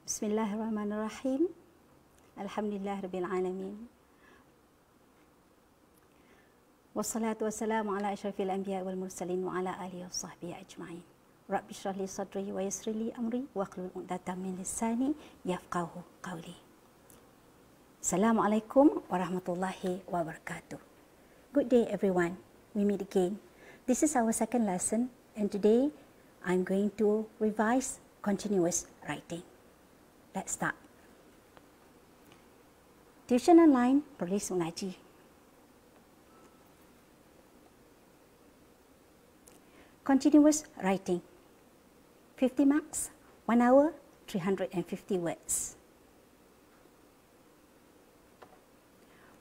Bismillahirrahmanirrahim. Alhamdulillahirabbil alamin. Wassalatu wassalamu ala asyrafil anbiya wal mursalin wa ala alihi washabbihi ajma'in. Rabbi shrah li sadri wa yassir li amri wahlul 'uqdatam min lisani yafqahu qawli. Assalamualaikum warahmatullahi wabarakatuh. Good day everyone. We meet again. This is our second lesson and today I'm going to revise continuous writing. Let's start. Tuisyen Online Perlis Mengaji. Continuous writing. 50 marks, 1 hour, 350 words.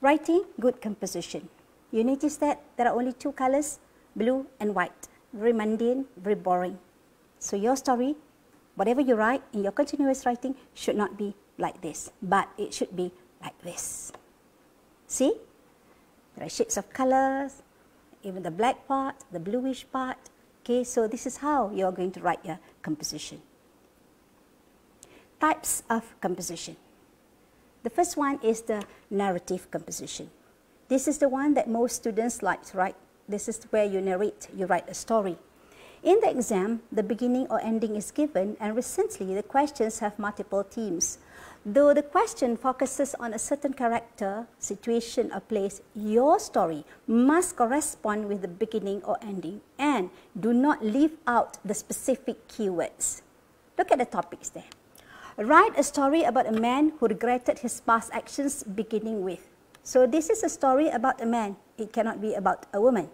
Writing good composition. You notice that there are only two colors, blue and white. Very mundane, very boring. So your story, whatever you write in your continuous writing should not be like this, but it should be like this. See? There are shades of colors, even the black part, the bluish part. Okay, so this is how you are going to write your composition. Types of composition. The first one is the narrative composition. This is the one that most students like to write. This is where you narrate, you write a story. In the exam, the beginning or ending is given, and recently the questions have multiple themes. Though the question focuses on a certain character, situation or place, your story must correspond with the beginning or ending and do not leave out the specific keywords. Look at the topics there. Write a story about a man who regretted his past actions beginning with. So this is a story about a man. It cannot be about a woman.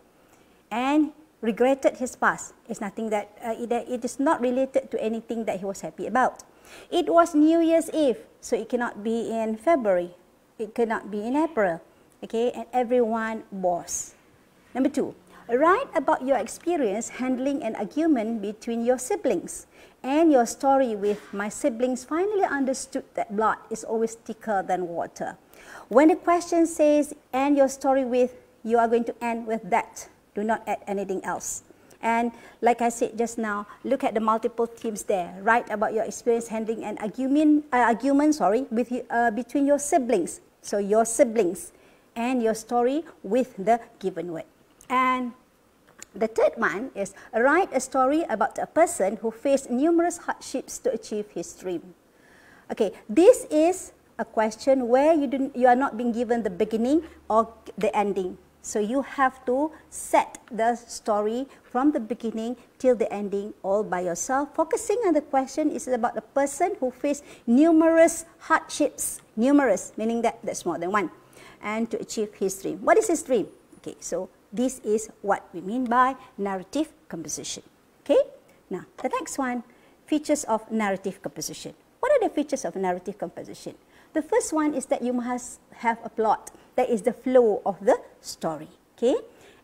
And regretted his past. It's nothing that it is not related to anything that he was happy about. It was New Year's Eve, so it cannot be in February. It cannot be in April. Okay, and everyone was. Number 2, write about your experience handling an argument between your siblings and your story with my siblings finally understood that blood is always thicker than water. When the question says end your story with, you are going to end with that. Do not add anything else. And like I said just now, look at the multiple themes there. Write about your experience handling an argument with, between your siblings. So your siblings and your story with the given word. And the third one is write a story about a person who faced numerous hardships to achieve his dream. Okay, this is a question where you are not being given the beginning or the ending. So you have to set the story from the beginning till the ending all by yourself. Focusing on the question is about a person who faced numerous hardships. Numerous, meaning that that's more than one. And to achieve his dream. What is his dream? Okay, so this is what we mean by narrative composition. Okay, now the next one, features of narrative composition. What are the features of narrative composition? The first one is that you must have a plot. That is the flow of the story. Okay,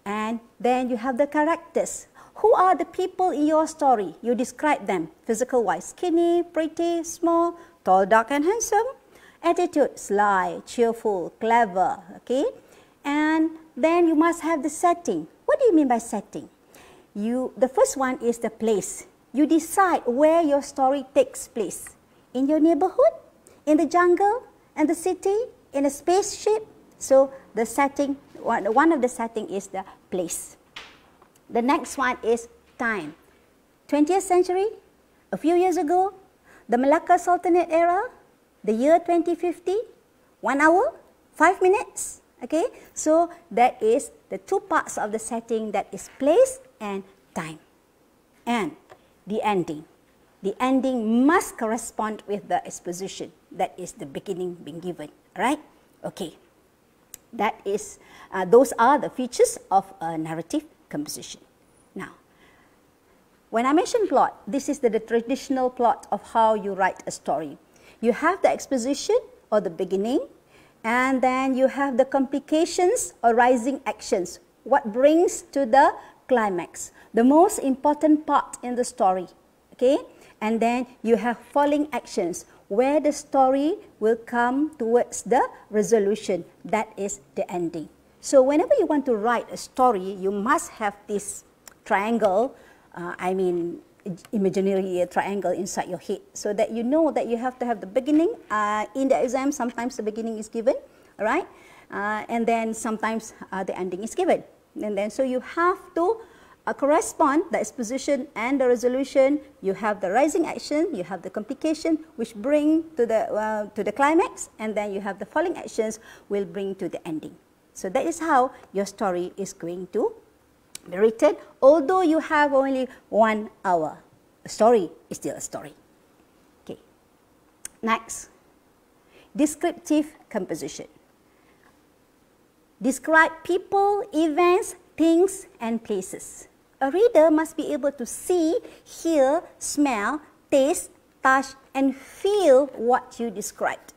and then you have the characters. Who are the people in your story? You describe them physical wise: skinny, pretty, small, tall, dark and handsome. Attitude: sly, cheerful, clever. Okay, and then you must have the setting. What do you mean by setting? The first one is the place. You decide where your story takes place. In your neighborhood, in the jungle, in the city, in a spaceship. So the setting, one of the setting is the place. The next one is time. 20th century, a few years ago, the Malacca Sultanate era, the year 2050, 1 hour, 5 minutes. Okay, so that is the two parts of the setting, that is place and time. And the ending. The ending must correspond with the exposition. That is the beginning being given. Right? Okay. That is, those are the features of a narrative composition. Now, when I mention plot, this is the traditional plot of how you write a story. You have the exposition or the beginning, and then you have the complications or rising actions. What brings to the climax, the most important part in the story. Okay, and then you have falling actions, where the story will come towards the resolution, that is the ending. So whenever you want to write a story, you must have this triangle imaginary triangle inside your head, so that you know that you have to have the beginning. In the exam, sometimes the beginning is given, all right? And then sometimes the ending is given. And then so you have to correspond the exposition and the resolution. You have the rising action, you have the complication, which bring to the climax, and then you have the falling actions will bring to the ending. So that is how your story is going to be written, although you have only 1 hour. A story is still a story. Okay. Next, descriptive composition. Describe people, events, things, and places. A reader must be able to see, hear, smell, taste, touch, and feel what you described.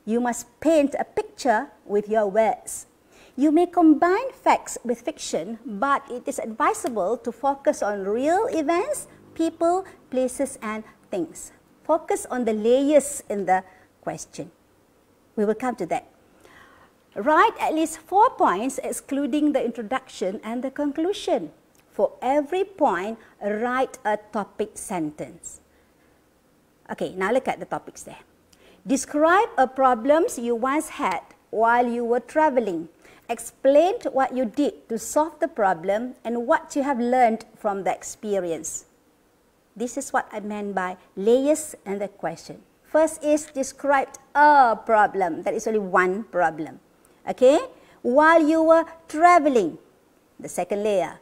You must paint a picture with your words. You may combine facts with fiction, but it is advisable to focus on real events, people, places, and things. Focus on the layers in the question. We will come to that. Write at least 4 points, excluding the introduction and the conclusion. For every point, write a topic sentence. Okay, now look at the topics there. Describe a problem you once had while you were traveling. Explain what you did to solve the problem and what you have learned from the experience. This is what I meant by layers and the question. First is describe a problem. That is only one problem. Okay? While you were traveling, the second layer.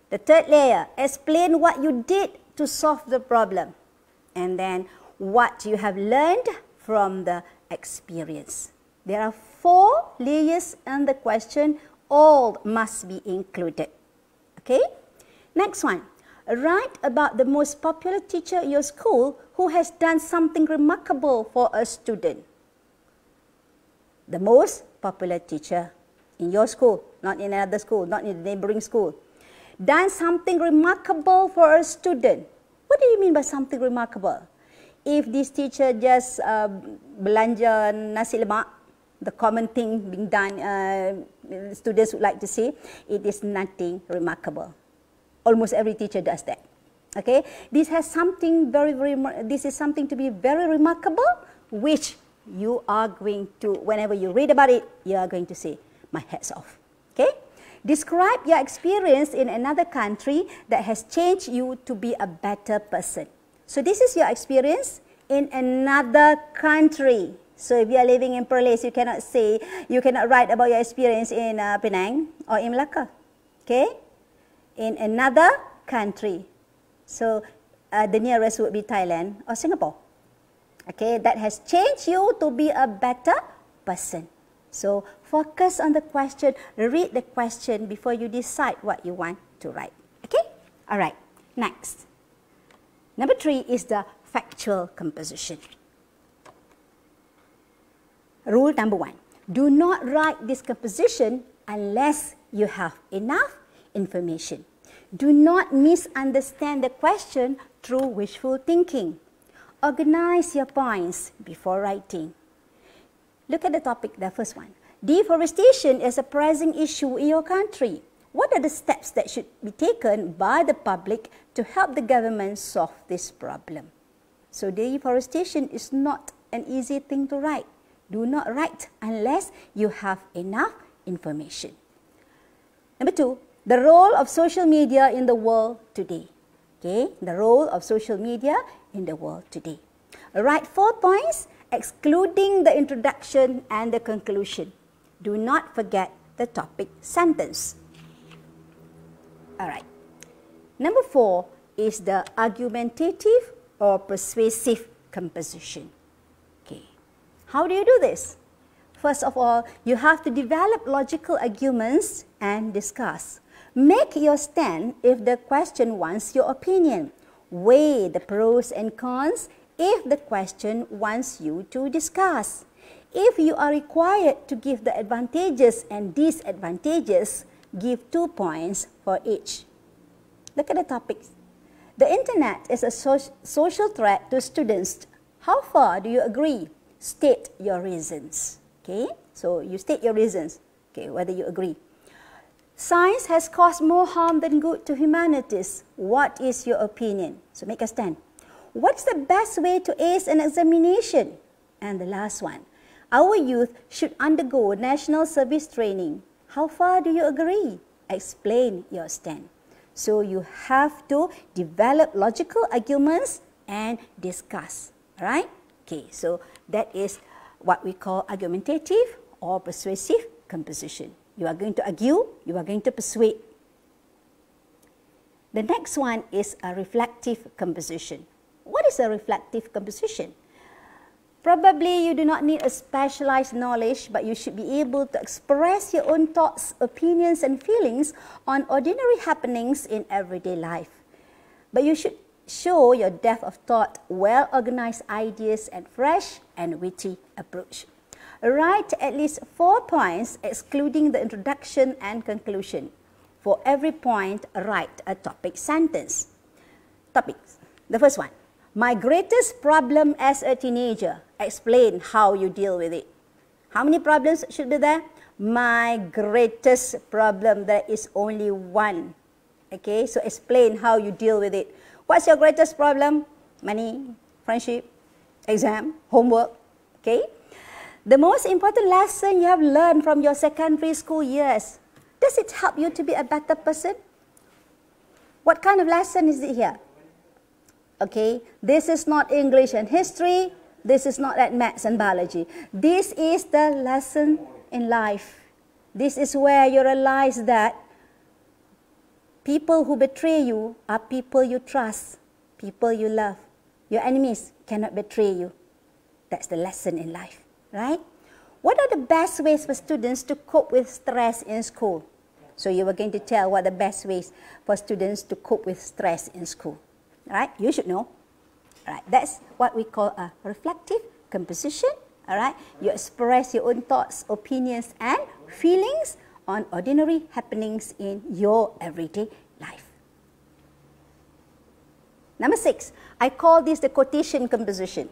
The third layer, explain what you did to solve the problem. And then what you have learned from the experience. There are 4 layers in the question. All must be included. Okay? Next one. Write about the most popular teacher in your school who has done something remarkable for a student. The most popular teacher in your school, not in another school, not in the neighboring school. Done something remarkable for a student. What do you mean by something remarkable? If this teacher just belanja nasi lemak, the common thing being done, students would like to say, it is nothing remarkable. Almost every teacher does that. Okay, this has something this is something to be very remarkable, which you are going to, whenever you read about it, you are going to say, my hat's off. Okay. Describe your experience in another country that has changed you to be a better person. So this is your experience in another country. So if you are living in Perlis, you cannot write about your experience in Penang or in Melaka. Okay? In another country. So the nearest would be Thailand or Singapore. Okay, that has changed you to be a better person. So focus on the question, read the question before you decide what you want to write. Okay? All right, next. Number 3 is the factual composition. Rule number 1. Do not write this composition unless you have enough information. Do not misunderstand the question through wishful thinking. Organize your points before writing. Look at the topic, the first one. Deforestation is a pressing issue in your country. What are the steps that should be taken by the public to help the government solve this problem? So deforestation is not an easy thing to write. Do not write unless you have enough information. Number 2, the role of social media in the world today. Okay, the role of social media in the world today. Write 4 points, excluding the introduction and the conclusion. Do not forget the topic sentence. All right. Number 4 is the argumentative or persuasive composition. Okay. How do you do this? First of all, you have to develop logical arguments and discuss. Make your stand if the question wants your opinion. Weigh the pros and cons if the question wants you to discuss. If you are required to give the advantages and disadvantages, give 2 points for each. Look at the topics. The internet is a social threat to students. How far do you agree? State your reasons. Okay, so you state your reasons. Okay, whether you agree. Science has caused more harm than good to humanities. What is your opinion? So make a stand. What's the best way to ace an examination? And the last one. Our youth should undergo national service training. How far do you agree? Explain your stand. So you have to develop logical arguments and discuss. Alright? Okay, so that is what we call argumentative or persuasive composition. You are going to argue, you are going to persuade. The next one is a reflective composition. What is a reflective composition? Probably you do not need a specialized knowledge, but you should be able to express your own thoughts, opinions, and feelings on ordinary happenings in everyday life. But you should show your depth of thought, well-organized ideas, and fresh and witty approach. Write at least 4 points, excluding the introduction and conclusion. For every point, write a topic sentence. Topics. The first one. My greatest problem as a teenager. Explain how you deal with it. How many problems should be there? My greatest problem. There is only one. Okay, so explain how you deal with it. What's your greatest problem? Money, friendship, exam, homework. Okay. The most important lesson you have learned from your secondary school years. Does it help you to be a better person? What kind of lesson is it here? Okay, this is not English and history. This is not at maths and biology. This is the lesson in life. This is where you realize that people who betray you are people you trust, people you love. Your enemies cannot betray you. That's the lesson in life. Right? What are the best ways for students to cope with stress in school? So you were going to tell what the best ways for students to cope with stress in school. Right? You should know. Right? That's what we call a reflective composition. Alright? You express your own thoughts, opinions, and feelings on ordinary happenings in your everyday life. Number 6, I call this the quotation composition.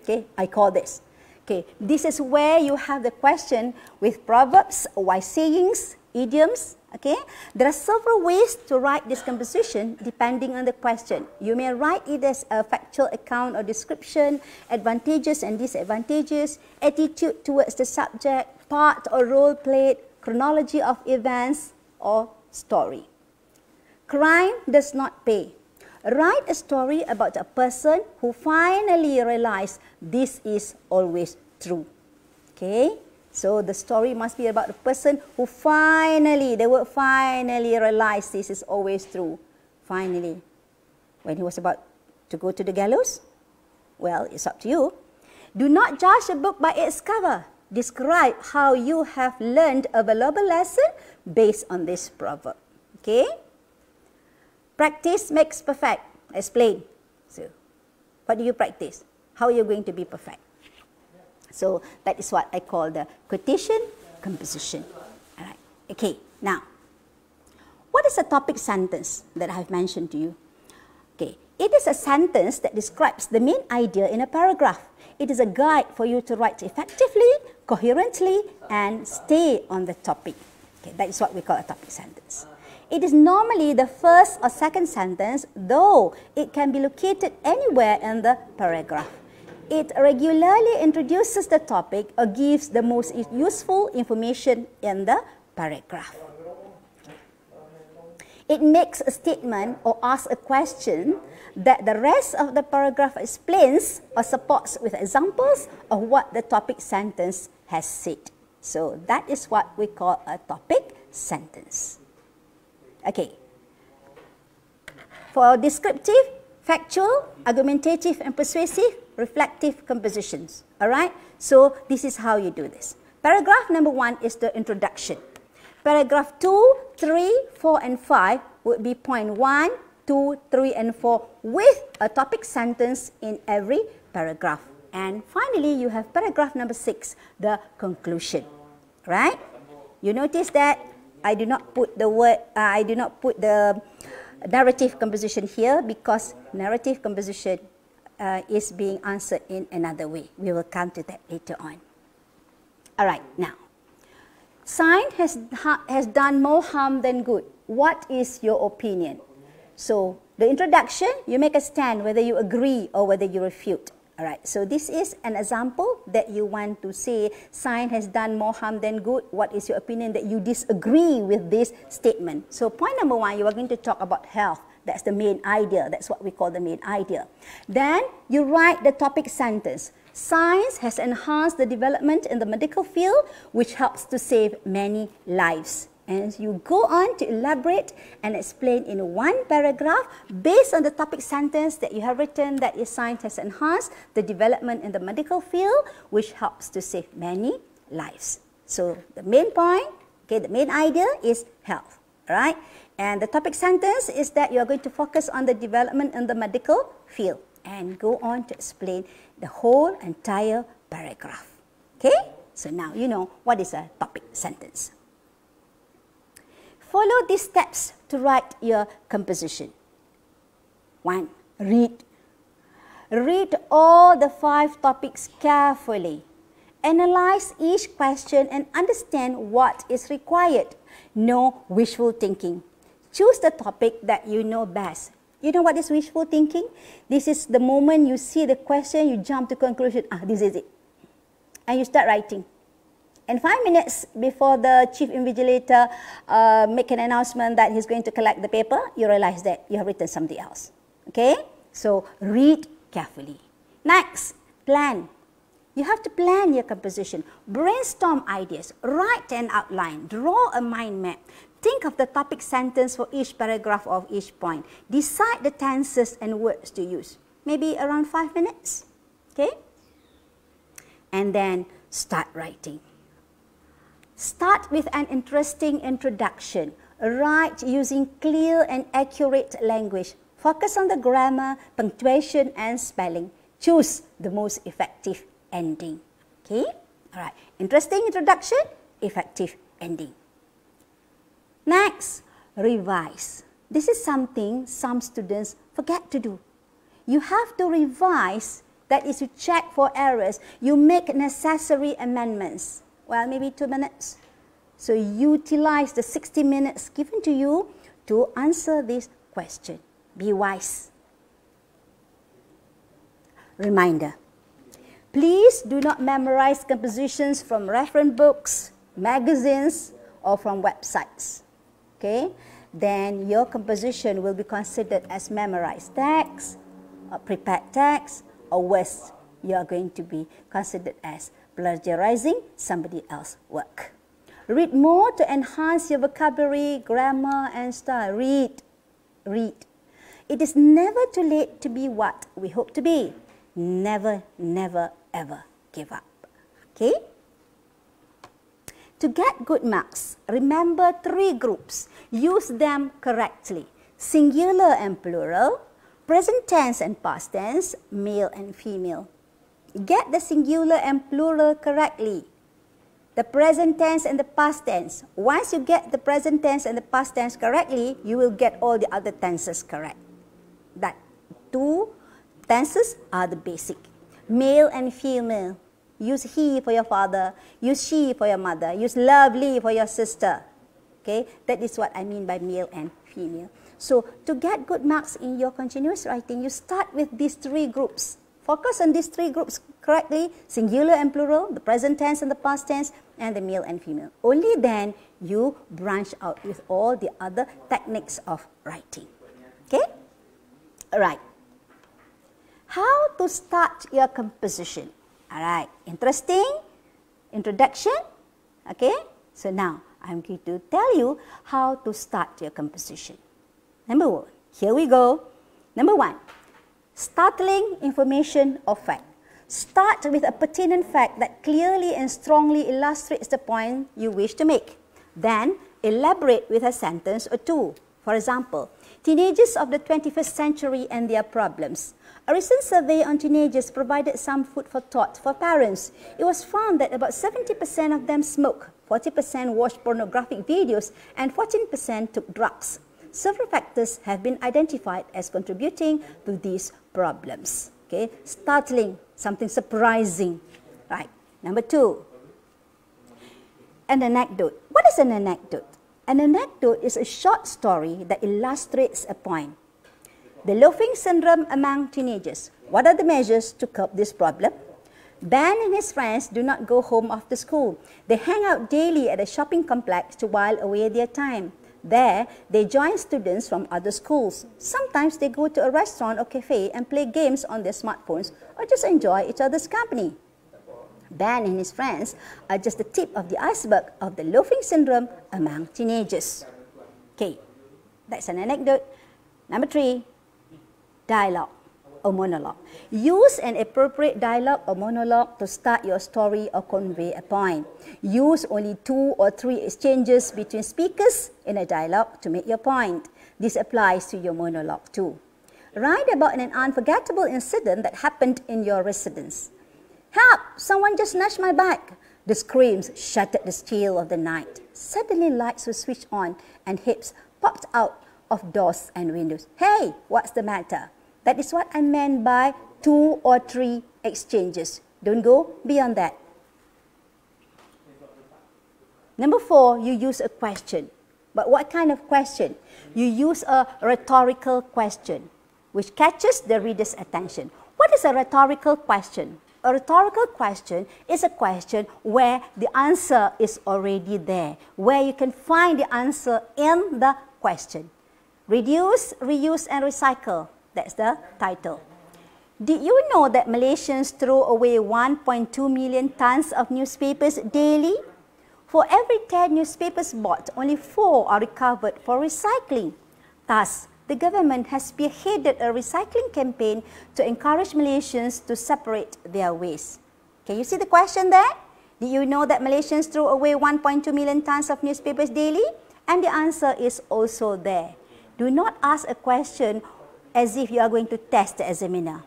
Okay, I call this. Okay, this is where you have the question with proverbs, wise sayings, idioms. Okay, there are several ways to write this composition depending on the question. You may write it as a factual account or description, advantages and disadvantages, attitude towards the subject, part or role played, chronology of events, or story. Crime does not pay. Write a story about a person who finally realized this is always true. Okay, so the story must be about the person who finally, the word finally realized this is always true. Finally, when he was about to go to the gallows? Well, it's up to you. Do not judge a book by its cover. Describe how you have learned a valuable lesson based on this proverb. Okay? Practice makes perfect. Explain. So, what do you practice? How are you going to be perfect? So, that is what I call the quotation composition. All right. Okay, now, what is a topic sentence that I have mentioned to you? Okay, it is a sentence that describes the main idea in a paragraph. It is a guide for you to write effectively, coherently, and stay on the topic. Okay, that is what we call a topic sentence. It is normally the first or second sentence, though it can be located anywhere in the paragraph. It regularly introduces the topic or gives the most useful information in the paragraph. It makes a statement or asks a question that the rest of the paragraph explains or supports with examples of what the topic sentence has said. So that is what we call a topic sentence. Okay. For descriptive, factual, argumentative, and persuasive, reflective compositions. Alright? So this is how you do this. Paragraph number 1 is the introduction. Paragraph 2, 3, 4, and 5 would be point 1, 2, 3, and 4 with a topic sentence in every paragraph. And finally, you have paragraph number 6, the conclusion. Right? You notice that I do not put the narrative composition here because narrative composition is being answered in another way. We will come to that later on. All right, now, Science has done more harm than good. What is your opinion? So the introduction, you make a stand whether you agree or whether you refute. All right, so this is an example that you want to say science has done more harm than good. What is your opinion that you disagree with this statement? So point number one, you are going to talk about health. That's the main idea. That's what we call the main idea. Then you write the topic sentence. Science has enhanced the development in the medical field, which helps to save many lives. And you go on to elaborate and explain in one paragraph based on the topic sentence that you have written that is science has enhanced the development in the medical field, which helps to save many lives. So the main point, okay, the main idea is health, right? And the topic sentence is that you are going to focus on the development in the medical field and go on to explain the whole entire paragraph. Okay? So now you know what is a topic sentence. Follow these steps to write your composition. 1. Read. Read all the 5 topics carefully. Analyze each question and understand what is required. No wishful thinking. Choose the topic that you know best. You know what is wishful thinking? This is the moment you see the question, you jump to conclusion, this is it. And you start writing. And 5 minutes before the chief invigilator make an announcement that he's going to collect the paper, you realize that you have written something else. Okay? So read carefully. Next, plan. You have to plan your composition. Brainstorm ideas. Write an outline. Draw a mind map. Think of the topic sentence for each paragraph of each point. Decide the tenses and words to use. Maybe around 5 minutes. Okay? And then start writing. Start with an interesting introduction. Write using clear and accurate language. Focus on the grammar, punctuation, and spelling. Choose the most effective ending. Okay? All right. Interesting introduction, effective ending. Next, revise. This is something some students forget to do. You have to revise, that is to check for errors. You make necessary amendments. Well, maybe 2 minutes. So utilize the 60 minutes given to you to answer this question. Be wise. Reminder. Please do not memorize compositions from reference books, magazines, or from websites. Okay? Then your composition will be considered as memorized text, or prepared text, or worse, you are going to be considered as plagiarizing somebody else's work. Read more to enhance your vocabulary, grammar, and style. Read. Read. It is never too late to be what we hope to be. Never, never, ever give up. Okay? To get good marks, remember 3 groups. Use them correctly. Singular and plural, present tense and past tense, male and female. Get the singular and plural correctly. The present tense and the past tense. Once you get the present tense and the past tense correctly, you will get all the other tenses correct. That 2 tenses are the basic. Male and female. Use he for your father. Use she for your mother. Use lovely for your sister. Okay, that is what I mean by male and female. So to get good marks in your continuous writing, you start with these 3 groups. Focus on these 3 groups correctly, singular and plural, the present tense and the past tense, and the male and female. Only then you branch out with all the other techniques of writing. Okay? All right. How to start your composition? All right. Interesting introduction. Okay? So now I'm going to tell you how to start your composition. Number 1. Here we go. Number 1. Startling information or fact. Start with a pertinent fact that clearly and strongly illustrates the point you wish to make. Then, elaborate with a sentence or 2. For example, teenagers of the 21st century and their problems. A recent survey on teenagers provided some food for thought for parents. It was found that about 70% of them smoke, 40% watched pornographic videos, and 14% took drugs. Several factors have been identified as contributing to these problems. Okay, startling, something surprising. Right. Number 2. An anecdote. What is an anecdote? An anecdote is a short story that illustrates a point. The loafing syndrome among teenagers. What are the measures to curb this problem? Ben and his friends do not go home after school. They hang out daily at a shopping complex to while away their time. There, they join students from other schools. Sometimes they go to a restaurant or cafe and play games on their smartphones or just enjoy each other's company. Ben and his friends are just the tip of the iceberg of the loafing syndrome among teenagers. Okay, that's an anecdote. Number 3, dialogue or monologue. Use an appropriate dialogue or monologue to start your story or convey a point. Use only 2 or 3 exchanges between speakers in a dialogue to make your point. This applies to your monologue too. Write about an unforgettable incident that happened in your residence. Help! Someone just snatched my bag. The screams shattered the still of the night. Suddenly lights were switched on and heads popped out of doors and windows. Hey, what's the matter? That is what I meant by 2 or 3 exchanges. Don't go beyond that. Number 4, you use a question. But what kind of question? You use a rhetorical question, which catches the reader's attention. What is a rhetorical question? A rhetorical question is a question where the answer is already there, where you can find the answer in the question. Reduce, reuse, and recycle. That's the title. Did you know that Malaysians throw away 1.2 million tons of newspapers daily? For every 10 newspapers bought, only 4 are recovered for recycling. Thus, the government has spearheaded a recycling campaign to encourage Malaysians to separate their waste. Can you see the question there? Did you know that Malaysians throw away 1.2 million tons of newspapers daily? And the answer is also there. Do not ask a question as if you are going to test the examiner.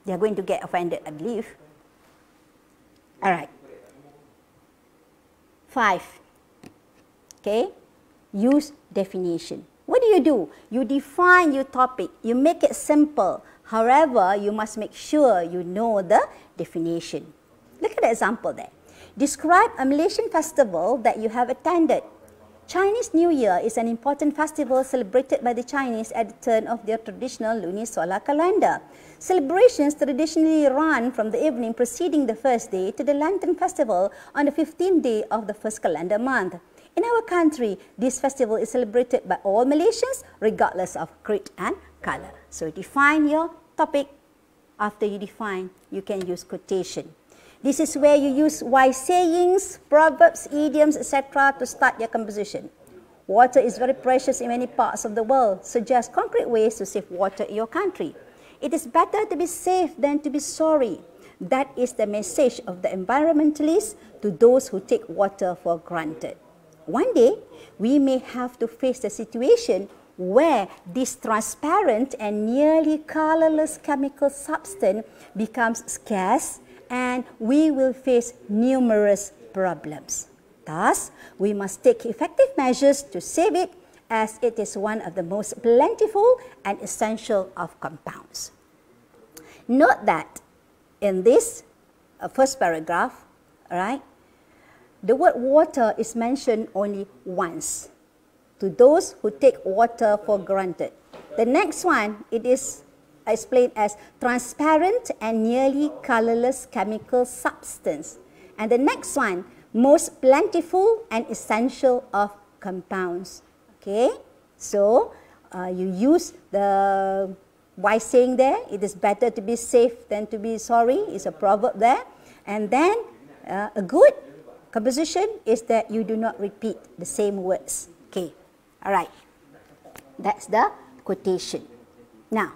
They are going to get offended, I believe. All right. 5. Okay. Use definition. What do? You define your topic. You make it simple. However, you must make sure you know the definition. Look at the example there. Describe a Malaysian festival that you have attended. Chinese New Year is an important festival celebrated by the Chinese at the turn of their traditional lunisolar calendar. Celebrations traditionally run from the evening preceding the first day to the Lantern Festival on the 15th day of the first calendar month. In our country, this festival is celebrated by all Malaysians regardless of creed and color. So define your topic. After you define, you can use quotation. This is where you use wise sayings, proverbs, idioms, etc. to start your composition. Water is very precious in many parts of the world. Suggest concrete ways to save water in your country. It is better to be safe than to be sorry. That is the message of the environmentalists to those who take water for granted. One day, we may have to face the situation where this transparent and nearly colorless chemical substance becomes scarce, and we will face numerous problems. Thus, we must take effective measures to save it, as it is one of the most plentiful and essential of compounds. Note that in this first paragraph, right, the word water is mentioned only once. To those who take water for granted. The next one, it is explained as transparent and nearly colorless chemical substance. And the next one, most plentiful and essential of compounds. Okay, so you use the wise saying there. It is better to be safe than to be sorry. It's a proverb there. And then a good composition is that you do not repeat the same words. Okay, all right. That's the quotation. Now,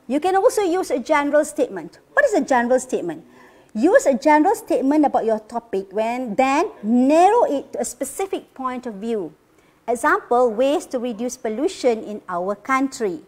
you can also use a general statement. What is a general statement? Use a general statement about your topic when then narrow it to a specific point of view. Example, ways to reduce pollution in our country.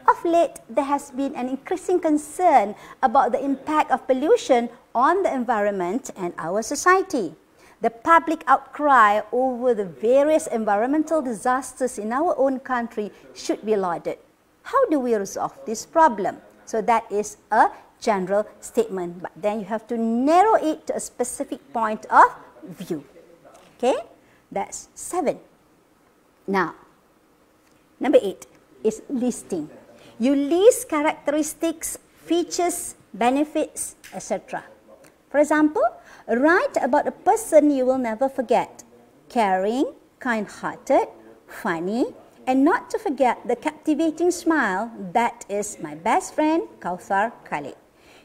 Of late, there has been an increasing concern about the impact of pollution on the environment and our society. The public outcry over the various environmental disasters in our own country should be lauded. How do we resolve this problem? So that is a general statement, but then you have to narrow it to a specific point of view. Okay, that's 7. Now, number 8 is listing. You list characteristics, features, benefits, etc. For example, write about a person you will never forget. Caring, kind-hearted, funny, and not to forget the captivating smile. That is my best friend, Kauthar Khalid.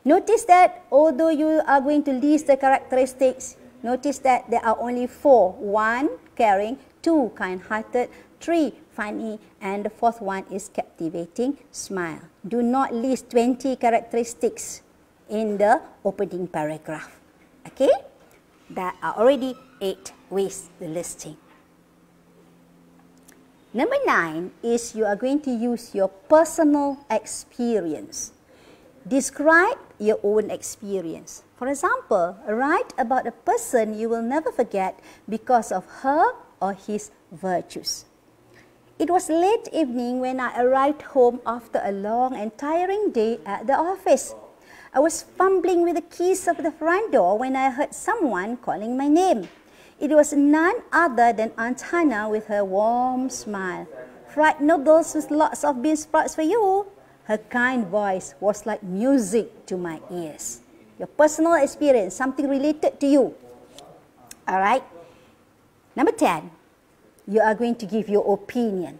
Notice that although you are going to list the characteristics, notice that there are only 4. 1, caring, 2, kind-hearted, 3, funny, and the 4th one is captivating smile. Do not list 20 characteristics in the opening paragraph. Okay? There are already 8 ways the listing. Number 9 is you are going to use your personal experience. Describe your own experience. For example, write about a person you will never forget because of her or his virtues. It was late evening when I arrived home after a long and tiring day at the office. I was fumbling with the keys of the front door when I heard someone calling my name. It was none other than Aunt Hannah with her warm smile. Fried noodles with lots of bean sprouts for you. Her kind voice was like music to my ears. Your personal experience, something related to you. Alright. Number 10, you are going to give your opinion.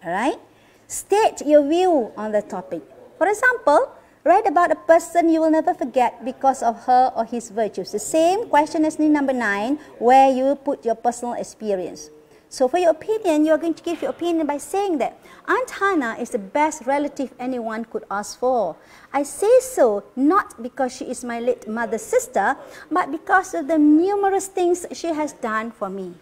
Alright. State your view on the topic. For example, write about a person you will never forget because of her or his virtues. The same question as in number 9, where you put your personal experience. So for your opinion, you are going to give your opinion by saying that Aunt Hannah is the best relative anyone could ask for. I say so not because she is my late mother's sister, but because of the numerous things she has done for me.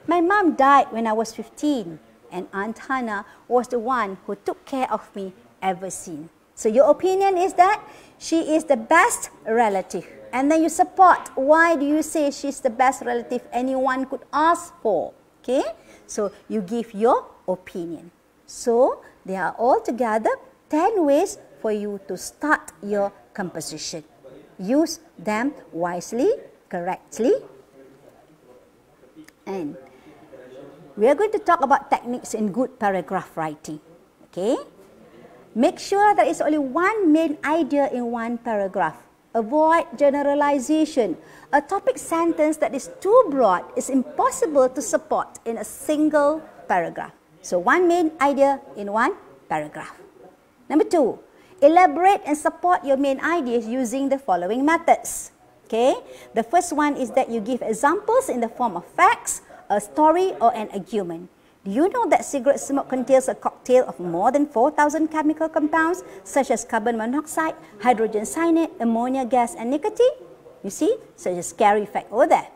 My mom died when I was 15, and Aunt Hannah was the one who took care of me ever since. So your opinion is that she is the best relative. And then you support. Why do you say she's the best relative anyone could ask for? Okay? So you give your opinion. So there are altogether 10 ways for you to start your composition. Use them wisely, correctly. And we are going to talk about techniques in good paragraph writing. Okay? Make sure there is only one main idea in one paragraph. Avoid generalization. A topic sentence that is too broad is impossible to support in a single paragraph. So one main idea in one paragraph. Number 2, elaborate and support your main ideas using the following methods. Okay? The first one is that you give examples in the form of facts, a story, or an argument. Do you know that cigarette smoke contains a cocktail of more than 4,000 chemical compounds such as carbon monoxide, hydrogen cyanide, ammonia gas, and nicotine? You see, such a scary fact over there.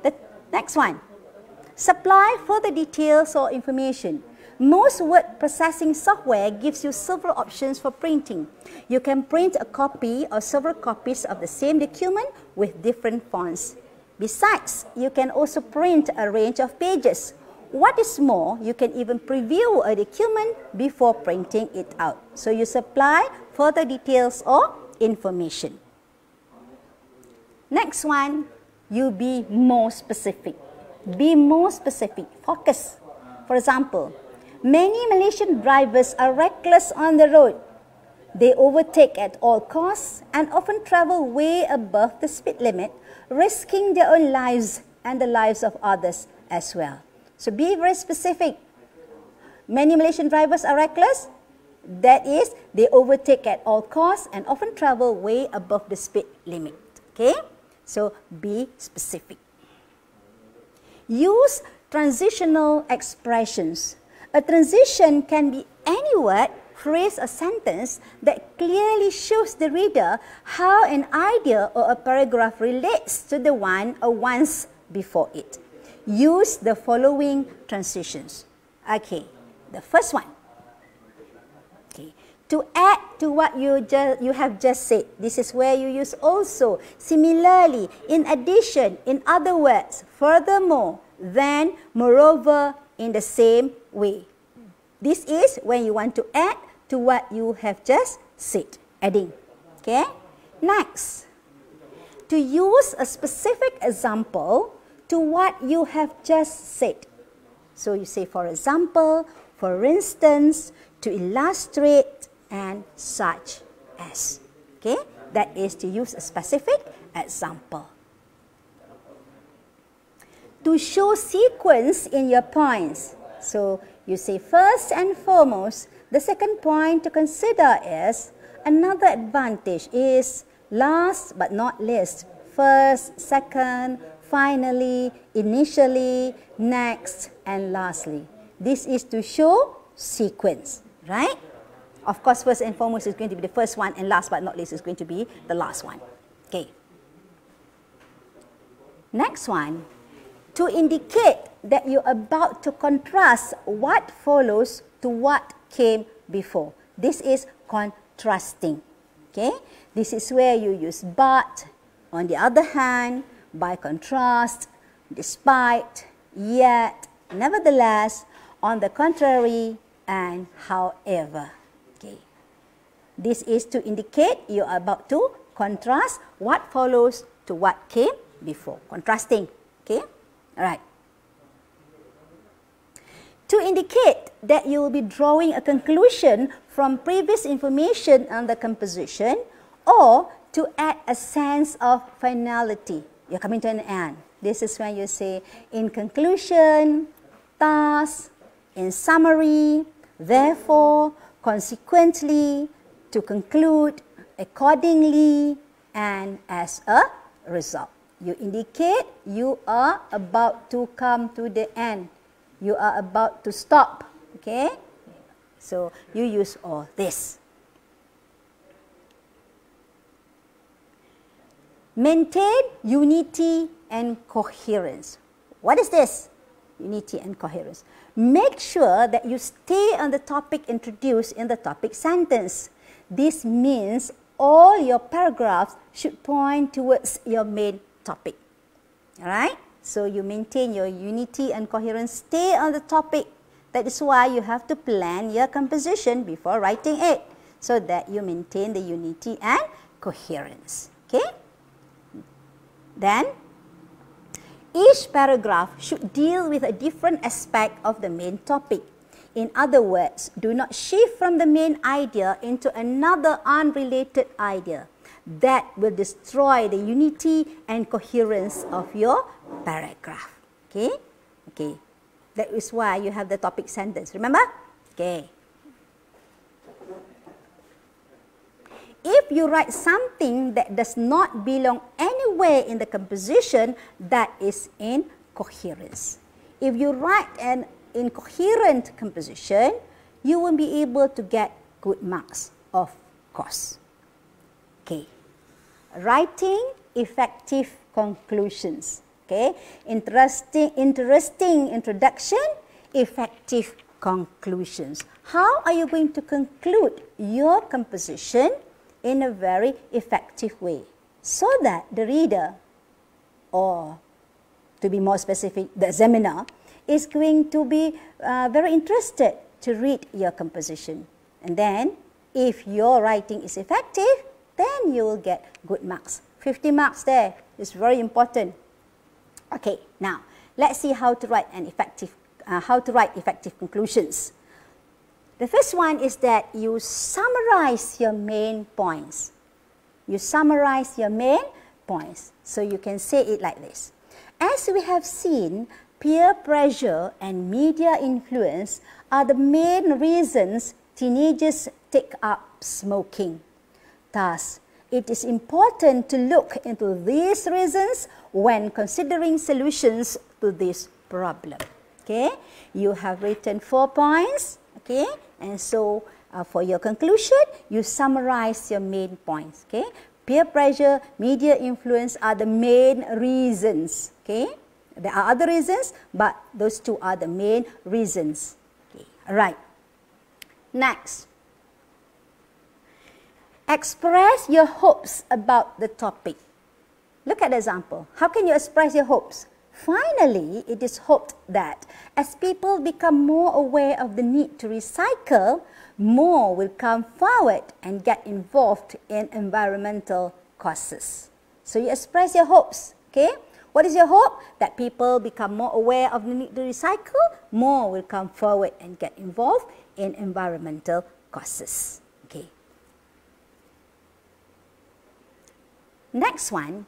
The next one, supply further details or information. Most word processing software gives you several options for printing. You can print a copy or several copies of the same document with different fonts. Besides, you can also print a range of pages. What is more, you can even preview a document before printing it out. So you supply further details or information. Next one, you be more specific. Be more specific. Focus. For example, many Malaysian drivers are reckless on the road. They overtake at all costs and often travel way above the speed limit, risking their own lives and the lives of others as well. So be very specific. Many Malaysian drivers are reckless. That is, they overtake at all costs and often travel way above the speed limit. Okay? So be specific. Use transitional expressions. A transition can be any word, phrase, or sentence that clearly shows the reader how an idea or a paragraph relates to the one or ones before it. Use the following transitions. Okay, the first one. Okay, to add to what you have just said. This is where you use also, similarly, in addition, in other words, furthermore, then, moreover, in the same way. This is when you want to add to what you have just said. Adding. Okay? Next, to use a specific example to what you have just said. So you say, for example, for instance, to illustrate, and such as. Okay, that is to use a specific example. To show sequence in your points. So you say first and foremost. The second point to consider is another advantage is last but not least. First, second, finally, initially, next, and lastly. This is to show sequence, right? Of course, first and foremost is going to be the first one, and last but not least is going to be the last one. Okay. Next one, to indicate that you're about to contrast what follows to what came before. This is contrasting. Okay. This is where you use but, on the other hand, by contrast, despite, yet, nevertheless, on the contrary, and however. Okay. This is to indicate you are about to contrast what follows to what came before. Contrasting. Okay. All right. To indicate that you will be drawing a conclusion from previous information on the composition, or to add a sense of finality. You're coming to an end. This is when you say, in conclusion, thus, in summary, therefore, consequently, to conclude, accordingly, and as a result. You indicate you are about to come to the end. You are about to stop. Okay? So, you use all this. Maintain unity and coherence. What is this? Unity and coherence. Make sure that you stay on the topic introduced in the topic sentence. This means all your paragraphs should point towards your main topic. Alright? So you maintain your unity and coherence. Stay on the topic. That is why you have to plan your composition before writing it, so that you maintain the unity and coherence. Okay? Then, each paragraph should deal with a different aspect of the main topic. In other words, do not shift from the main idea into another unrelated idea. That will destroy the unity and coherence of your paragraph. Okay? Okay. That is why you have the topic sentence. Remember? Okay. If you write something that does not belong anywhere in the composition, that is incoherence. If you write an incoherent composition, you won't be able to get good marks, of course. Okay. Writing effective conclusions. Okay. Interesting introduction, effective conclusions. How are you going to conclude your composition in a very effective way, so that the reader, or to be more specific, the examiner, is going to be very interested to read your composition. And then, if your writing is effective, then you will get good marks. 50 marks there is very important. Okay, now let's see how to write effective conclusions. The first one is that you summarize your main points. You summarize your main points. So you can say it like this. As we have seen, peer pressure and media influence are the main reasons teenagers take up smoking. Thus, it is important to look into these reasons when considering solutions to this problem. Okay, you have written 4 points. Okay, and so for your conclusion, you summarize your main points. Okay, peer pressure, media influence are the main reasons. Okay, there are other reasons, but those 2 are the main reasons. Okay, all right. Next, express your hopes about the topic. Look at the example. How can you express your hopes? Finally, it is hoped that as people become more aware of the need to recycle, more will come forward and get involved in environmental causes. So you express your hopes. Okay? What is your hope? That people become more aware of the need to recycle, more will come forward and get involved in environmental causes. Okay. Next one,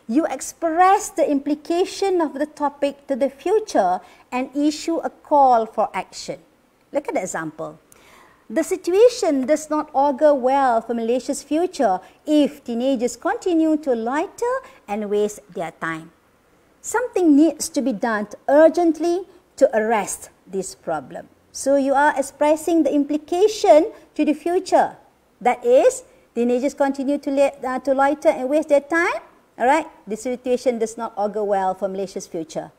you express the implication of the topic to the future and issue a call for action. Look at the example. The situation does not augur well for Malaysia's future if teenagers continue to loiter and waste their time. Something needs to be done urgently to arrest this problem. So you are expressing the implication to the future. That is, teenagers continue to loiter and waste their time. All right, this situation does not augur well for Malaysia's future.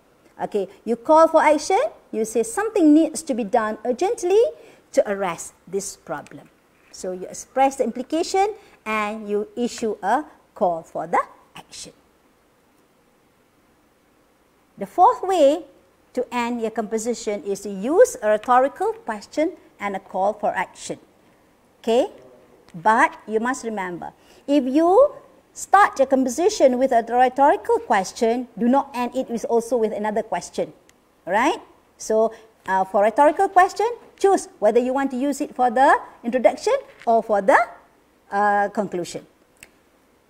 Okay, you call for action. You say something needs to be done urgently to arrest this problem. So you express the implication and you issue a call for the action. The fourth way to end your composition is to use a rhetorical question and a call for action. Okay? But you must remember, if you start your composition with a rhetorical question, do not end it also with another question. Alright? So, for rhetorical question, choose whether you want to use it for the introduction or for the conclusion.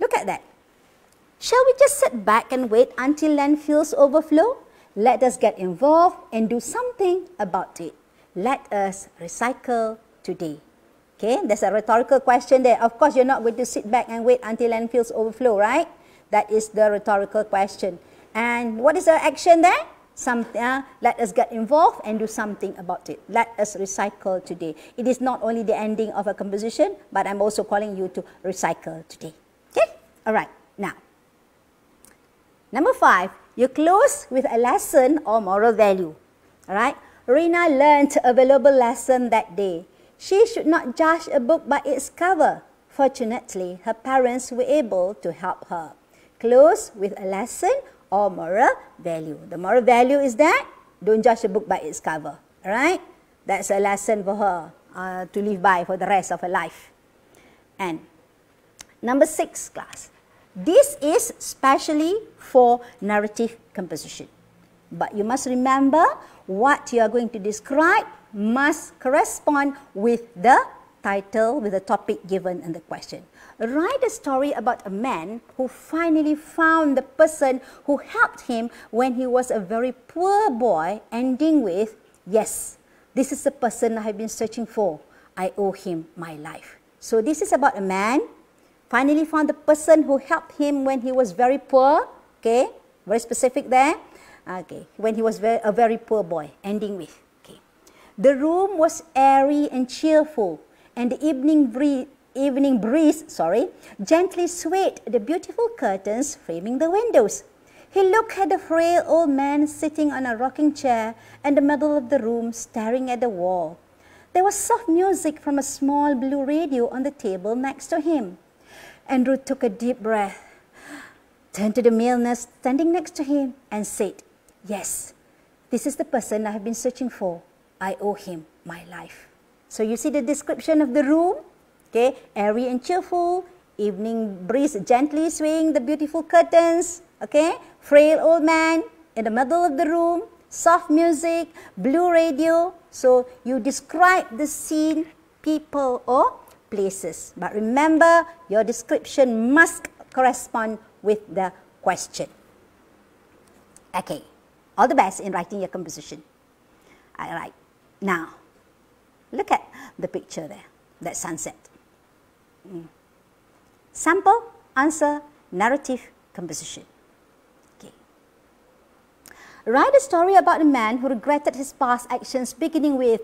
Look at that. Shall we just sit back and wait until landfills overflow? Let us get involved and do something about it. Let us recycle today. Okay, there's a rhetorical question there. Of course, you're not going to sit back and wait until landfills overflow, right? That is the rhetorical question. And what is the action there? Let us get involved and do something about it. Let us recycle today. It is not only the ending of a composition, but I'm also calling you to recycle today. Okay? All right. Now, number 5, you close with a lesson or moral value. All right? Rina learned a valuable lesson that day. She should not judge a book by its cover. Fortunately, her parents were able to help her. Close with a lesson or moral value. The moral value is that don't judge a book by its cover. Alright? That's a lesson for her to live by for the rest of her life. And number 6 class. This is specially for narrative composition. But you must remember what you are going to describe must correspond with the title, with the topic given in the question. Write a story about a man who finally found the person who helped him when he was a very poor boy, ending with, yes, this is the person I have been searching for. I owe him my life. So this is about a man finally found the person who helped him when he was very poor. Okay, very specific there. Okay, when he was a very poor boy, ending with. Okay, the room was airy and cheerful, and the evening breeze, gently swayed the beautiful curtains framing the windows. He looked at the frail old man sitting on a rocking chair in the middle of the room, staring at the wall. There was soft music from a small blue radio on the table next to him. Andrew took a deep breath, turned to the male nurse standing next to him, and said, yes, this is the person I have been searching for. I owe him my life. So you see the description of the room, okay, airy and cheerful, evening breeze gently swaying the beautiful curtains, okay, frail old man in the middle of the room, soft music, blue radio. So you describe the scene, people or places. But remember, your description must correspond with the question. Okay, all the best in writing your composition. All right, now look at the picture there, that sunset. Sample, answer, narrative, composition. Okay. Write a story about a man who regretted his past actions, beginning with,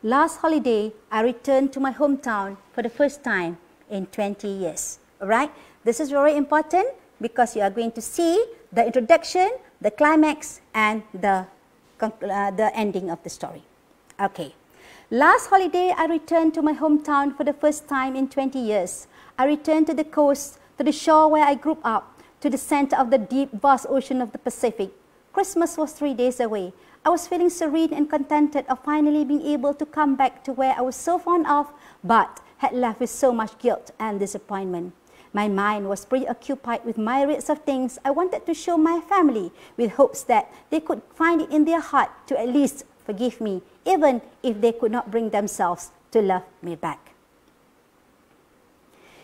last holiday, I returned to my hometown for the first time in 20 years. All right? This is very important because you are going to see the introduction, the climax, and the ending of the story. Okay. Last holiday, I returned to my hometown for the first time in 20 years. I returned to the coast, to the shore where I grew up, to the center of the deep, vast ocean of the Pacific. Christmas was 3 days away. I was feeling serene and contented of finally being able to come back to where I was so fond of, but had left with so much guilt and disappointment. My mind was preoccupied with myriads of things I wanted to show my family, with hopes that they could find it in their heart to at least forgive me, even if they could not bring themselves to love me back.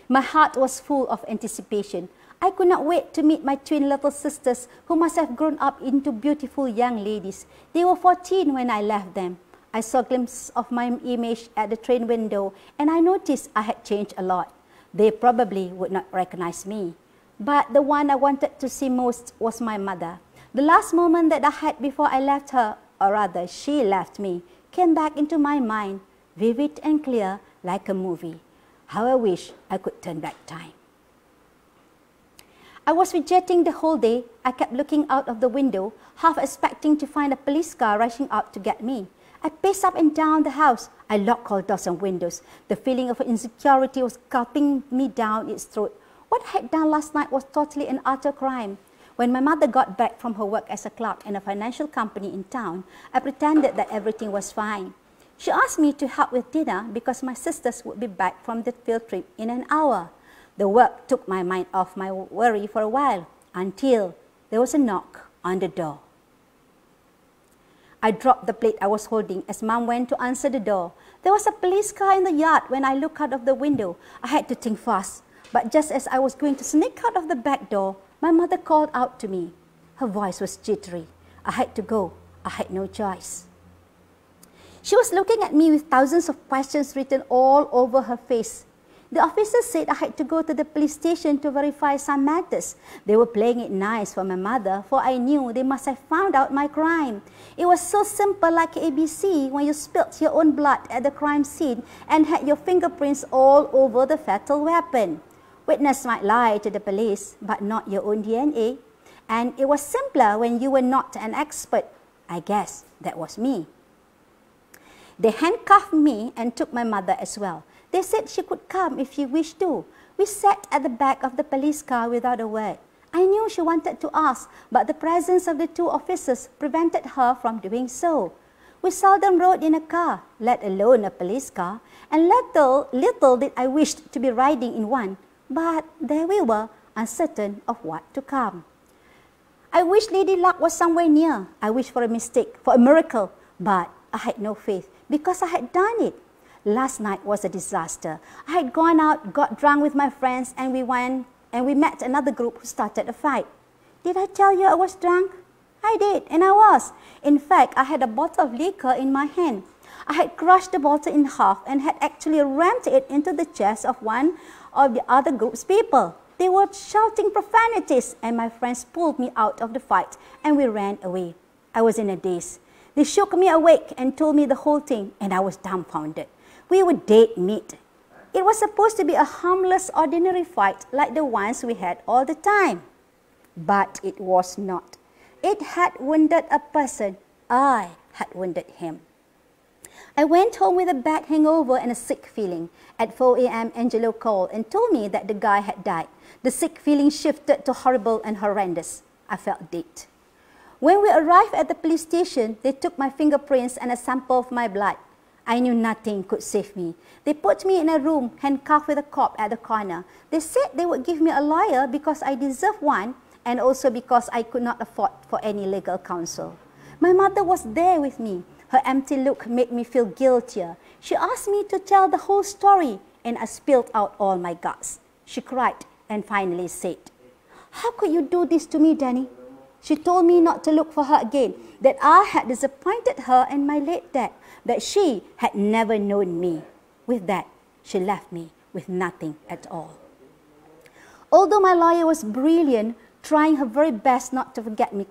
My heart was full of anticipation. I could not wait to meet my twin little sisters, who must have grown up into beautiful young ladies. They were 14 when I left them. I saw a glimpse of my image at the train window, and I noticed I had changed a lot. They probably would not recognize me. But the one I wanted to see most was my mother. The last moment that I had before I left her, or rather she left me, came back into my mind, vivid and clear like a movie. How I wish I could turn back time. I was fidgeting the whole day. I kept looking out of the window, half expecting to find a police car rushing out to get me. I paced up and down the house. I locked all doors and windows. The feeling of insecurity was gulping me down its throat. What I had done last night was totally an utter crime. When my mother got back from her work as a clerk in a financial company in town, I pretended that everything was fine. She asked me to help with dinner because my sisters would be back from the field trip in an hour. The work took my mind off my worry for a while, until there was a knock on the door. I dropped the plate I was holding as Mom went to answer the door. There was a police car in the yard when I looked out of the window. I had to think fast, but just as I was going to sneak out of the back door, my mother called out to me. Her voice was jittery. I had to go. I had no choice. She was looking at me with thousands of questions written all over her face. The officer said I had to go to the police station to verify some matters. They were playing it nice for my mother, for I knew they must have found out my crime. It was so simple, like ABC, when you spilt your own blood at the crime scene and had your fingerprints all over the fatal weapon. Witness might lie to the police, but not your own DNA. And it was simpler when you were not an expert. I guess that was me. They handcuffed me and took my mother as well. They said she could come if she wished to. We sat at the back of the police car without a word. I knew she wanted to ask, but the presence of the two officers prevented her from doing so. We seldom rode in a car, let alone a police car, and little did I wish to be riding in one. But there we were, uncertain of what to come. I wished Lady Luck was somewhere near. I wished for a mistake, for a miracle, but I had no faith because I had done it. Last night was a disaster. I had gone out, got drunk with my friends, and we met another group who started a fight. Did I tell you I was drunk? I did, and I was. In fact, I had a bottle of liquor in my hand. I had crushed the bottle in half and had actually rammed it into the chest of one of the other group's people. They were shouting profanities, and my friends pulled me out of the fight, and we ran away. I was in a daze. They shook me awake and told me the whole thing, and I was dumbfounded. We were dead meat. It was supposed to be a harmless, ordinary fight like the ones we had all the time. But it was not. It had wounded a person. I had wounded him. I went home with a bad hangover and a sick feeling. At 4 a.m., Angelo called and told me that the guy had died. The sick feeling shifted to horrible and horrendous. I felt dead. When we arrived at the police station, they took my fingerprints and a sample of my blood. I knew nothing could save me. They put me in a room, handcuffed with a cop at the corner. They said they would give me a lawyer because I deserved one, and also because I could not afford for any legal counsel. My mother was there with me. Her empty look made me feel guiltier. She asked me to tell the whole story, and I spilled out all my guts. She cried and finally said, "How could you do this to me, Danny?" She told me not to look for her again, that I had disappointed her and my late dad, that she had never known me. With that, she left me with nothing at all. Although my lawyer was brilliant, trying her very best not to get me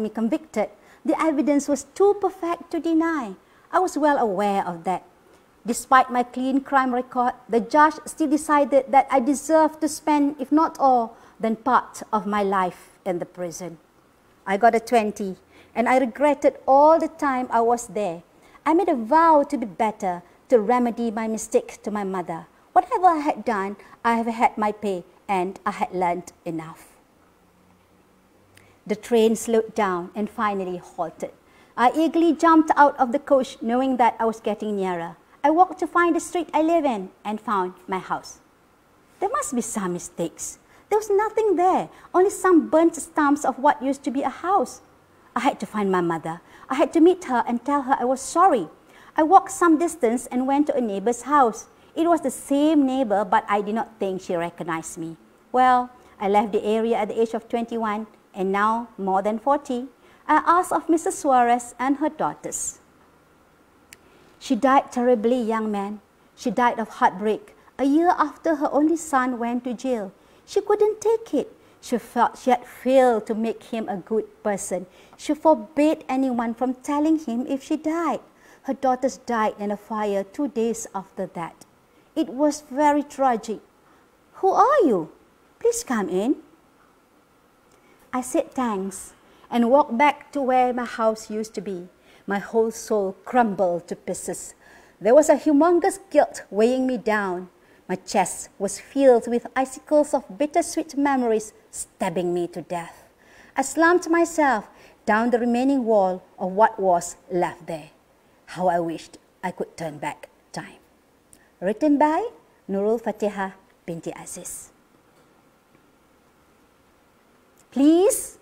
convicted, the evidence was too perfect to deny. I was well aware of that. Despite my clean crime record, the judge still decided that I deserved to spend, if not all, then part of my life in the prison. I got a 20, and I regretted all the time I was there. I made a vow to be better, to remedy my mistake to my mother. Whatever I had done, I have had my pay, and I had learned enough. The train slowed down and finally halted. I eagerly jumped out of the coach, knowing that I was getting nearer. I walked to find the street I live in and found my house. There must be some mistakes. There was nothing there, only some burnt stumps of what used to be a house. I had to find my mother. I had to meet her and tell her I was sorry. I walked some distance and went to a neighbor's house. It was the same neighbor, but I did not think she recognized me. Well, I left the area at the age of 21, and now more than 40. I asked of Mrs. Suarez and her daughters. She died terribly, young man. She died of heartbreak a year after her only son went to jail. She couldn't take it. She felt she had failed to make him a good person. She forbade anyone from telling him if she died. Her daughters died in a fire 2 days after that. It was very tragic. Who are you? Please come in. I said thanks and walked back to where my house used to be. My whole soul crumbled to pieces. There was a humongous guilt weighing me down. My chest was filled with icicles of bittersweet memories stabbing me to death. I slammed myself down the remaining wall of what was left there. How I wished I could turn back time. Written by Nurul Fatihah Binti Aziz. Please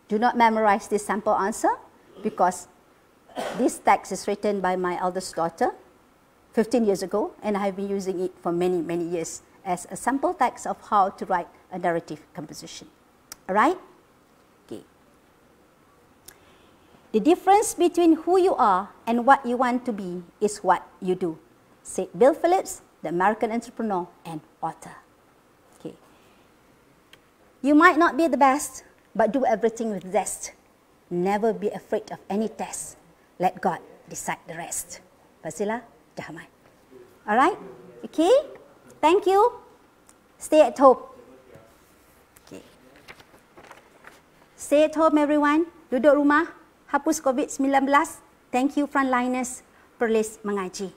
do not memorize this sample answer because this text is written by my eldest daughter 15 years ago, and I have been using it for many, many years as a sample text of how to write a narrative composition. All right? Okay. The difference between who you are and what you want to be is what you do, said Bill Phillips, the American entrepreneur and author. Okay. You might not be the best, but do everything with zest. Never be afraid of any test. Let God decide the rest. Fazilah Dahman. All right? Okay? Thank you. Stay at home. Okay. Stay at home, everyone. Duduk rumah. Hapus COVID-19. Thank you, frontliners. Perlis Mengaji.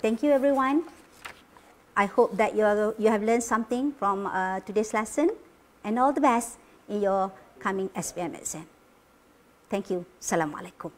Thank you, everyone. I hope that you have learned something from today's lesson, and all the best in your coming SPM exam. Thank you. Assalamualaikum.